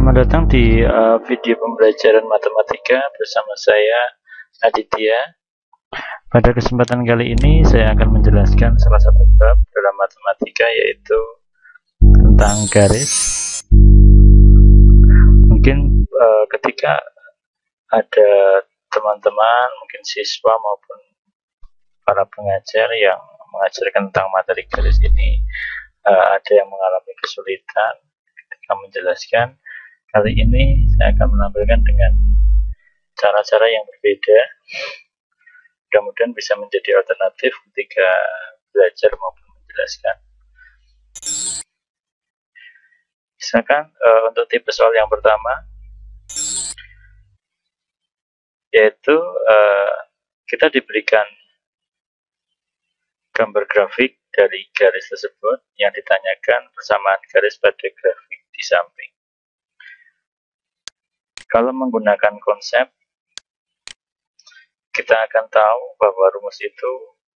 Selamat datang di video pembelajaran matematika bersama saya Aditya. Pada kesempatan kali ini saya akan menjelaskan salah satu bab dalam matematika, yaitu tentang garis. Mungkin ketika ada teman-teman, mungkin siswa maupun para pengajar yang mengajarkan tentang materi garis ini, ada yang mengalami kesulitan ketika menjelaskan. Kali ini saya akan menampilkan dengan cara-cara yang berbeda. Mudah-mudahan bisa menjadi alternatif ketika belajar maupun menjelaskan. Misalkan untuk tipe soal yang pertama, yaitu kita diberikan gambar grafik dari garis tersebut yang ditanyakan persamaan garis pada grafik di samping. Kalau menggunakan konsep, kita akan tahu bahwa rumus itu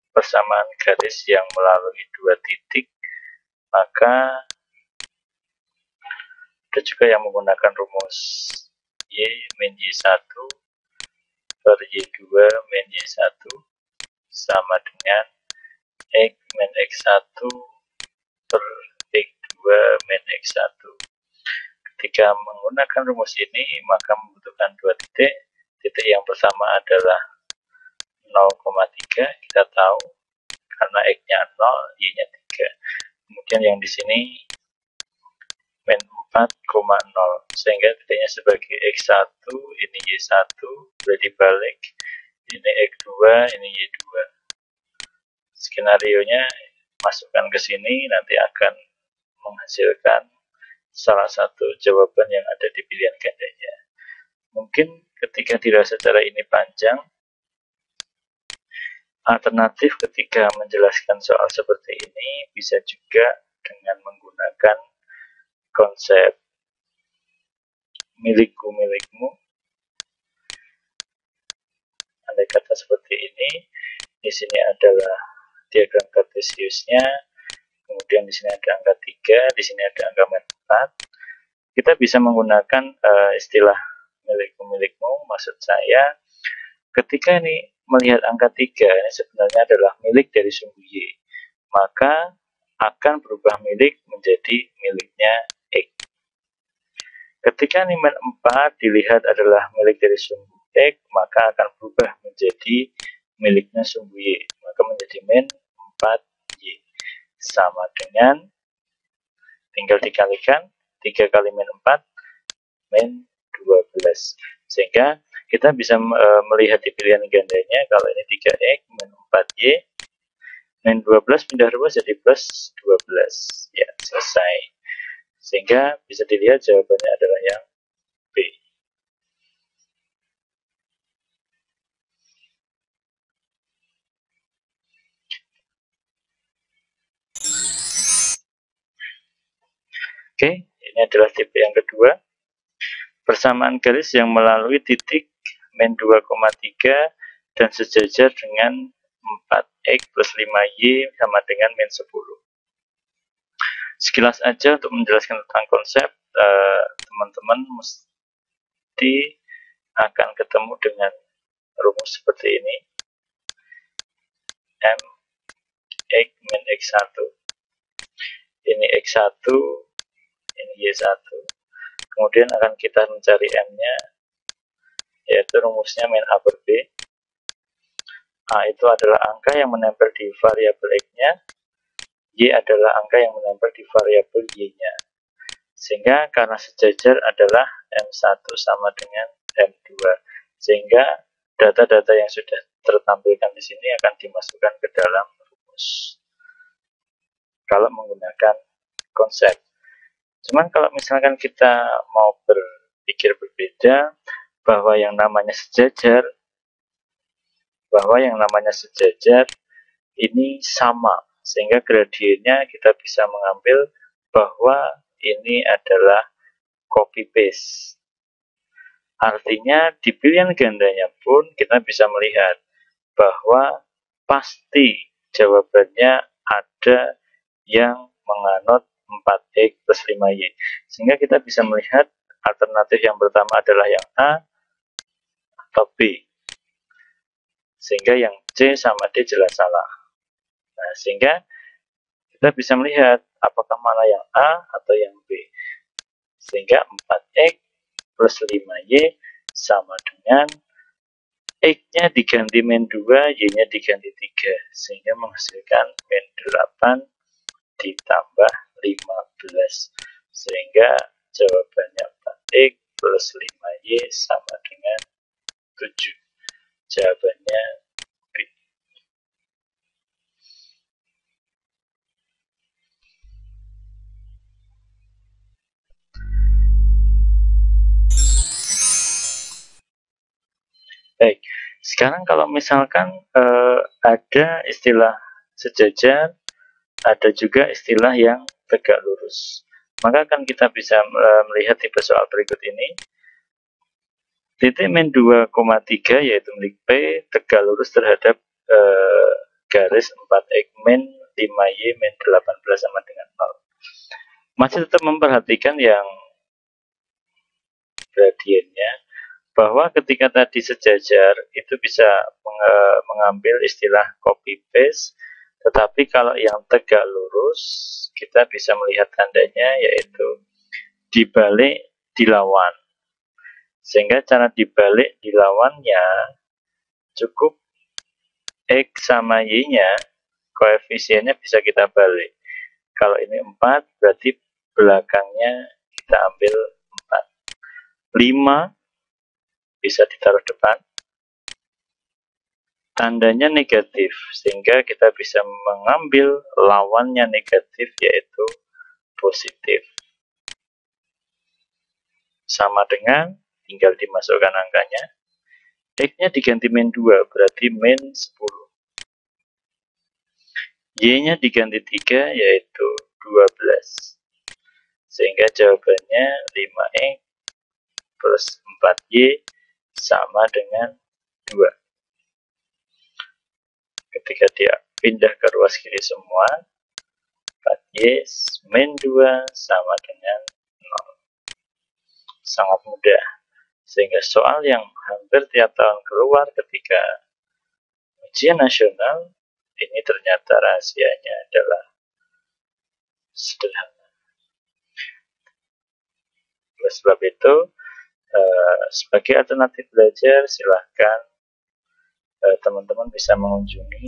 persamaan garis yang melalui dua titik, maka ada juga yang menggunakan rumus Y min Y1 per Y2 min Y1 sama dengan X min X1 per X2 min X1. Ketika menggunakan rumus ini, maka membutuhkan dua titik. Titik yang pertama adalah 0,3, kita tahu karena X-nya 0, Y-nya 3. Kemudian yang di sini min 4,0, sehingga titiknya sebagai X1, ini Y1, boleh dibalik, ini X2, ini Y2. Skenarionya masukkan ke sini, nanti akan menghasilkan salah satu jawaban yang ada di pilihan gandanya. Mungkin ketika dirasa cara ini panjang, alternatif ketika menjelaskan soal seperti ini bisa juga dengan menggunakan konsep milikku-milikmu. Andai kata seperti ini, di sini adalah diagram kartesiusnya, kemudian di sini ada angka 3, di sini ada angka min 4. Kita bisa menggunakan istilah milikku-milikmu. Maksud saya, ketika ini melihat angka 3, ini sebenarnya adalah milik dari sumbu Y, maka akan berubah milik menjadi miliknya X. Ketika ini min 4 dilihat adalah milik dari sumbu X, maka akan berubah menjadi miliknya sumbu Y, maka menjadi min 4Y. Sama dengan, tinggal dikalikan, 3 kali min 4, min 12. Sehingga kita bisa melihat di pilihan gandanya, kalau ini 3X, min 4Y, min 12 pindah rubah jadi plus 12. Ya, selesai. Sehingga bisa dilihat jawabannya adalah yang B. Oke, ini adalah tipe yang kedua. Persamaan garis yang melalui titik min 2,3 dan sejajar dengan 4X plus 5Y sama dengan min 10. Sekilas aja untuk menjelaskan tentang konsep, teman-teman mesti akan ketemu dengan rumus seperti ini. M X min X1. Ini X1, ini Y1. Kemudian akan kita mencari M-nya, yaitu rumusnya min A per B. A itu adalah angka yang menempel di variabel X-nya, Y adalah angka yang menempel di variabel Y-nya. Sehingga karena sejajar adalah M1 sama dengan M2. Sehingga data-data yang sudah tertampilkan di sini akan dimasukkan ke dalam rumus kalau menggunakan konsep. Cuman kalau misalkan kita mau berpikir berbeda, bahwa yang namanya sejajar ini sama, sehingga gradiennya kita bisa mengambil bahwa ini adalah copy paste. Artinya di pilihan gandanya pun kita bisa melihat bahwa pasti jawabannya ada yang menganut 4X plus 5Y. Sehingga kita bisa melihat alternatif yang pertama adalah yang A atau B. Sehingga yang C sama D jelas salah. Nah, sehingga kita bisa melihat apakah mana yang A atau yang B. Sehingga 4X plus 5Y sama dengan X-nya diganti min 2, Y-nya diganti 3. Sehingga menghasilkan min 8 ditambah 15. Sehingga jawabannya 4X plus 5Y sama dengan 7. Jawabannya B. Baik, sekarang kalau misalkan ada istilah sejajar, ada juga istilah yang tegak lurus. Maka kan kita bisa melihat tipe soal berikut ini. Titik min 2,3 yaitu milik P tegak lurus terhadap garis 4X min 5Y min 18 sama dengan 0. Masih tetap memperhatikan yang gradiennya, bahwa ketika tadi sejajar itu bisa mengambil istilah copy paste, tetapi kalau yang tegak lurus kita bisa melihat tandanya yaitu dibalik dilawan. Sehingga cara dibalik dilawannya cukup X sama Y-nya, koefisiennya bisa kita balik. Kalau ini 4, berarti belakangnya kita ambil 4. 5 bisa ditaruh depan. Tandanya negatif, sehingga kita bisa mengambil lawannya negatif, yaitu positif. Sama dengan, tinggal dimasukkan angkanya. X-nya diganti min 2, berarti min 10. Y-nya diganti 3, yaitu 12. Sehingga jawabannya 5X plus 4Y sama dengan 2. Ketika dia pindah ke ruas kiri semua, 4Y min 2 sama dengan 0. Sangat mudah. Sehingga soal yang hampir tiap tahun keluar ketika ujian nasional, ini ternyata rahasianya adalah sederhana. Oleh sebab itu, sebagai alternatif belajar, silahkan teman-teman bisa mengunjungi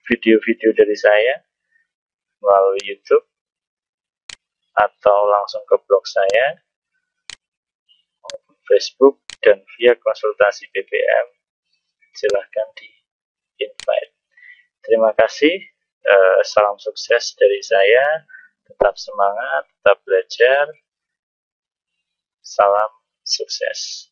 video-video dari saya melalui YouTube atau langsung ke blog saya maupun Facebook, dan via konsultasi BBM silahkan di invite. Terima kasih, salam sukses dari saya, tetap semangat, tetap belajar, salam sukses.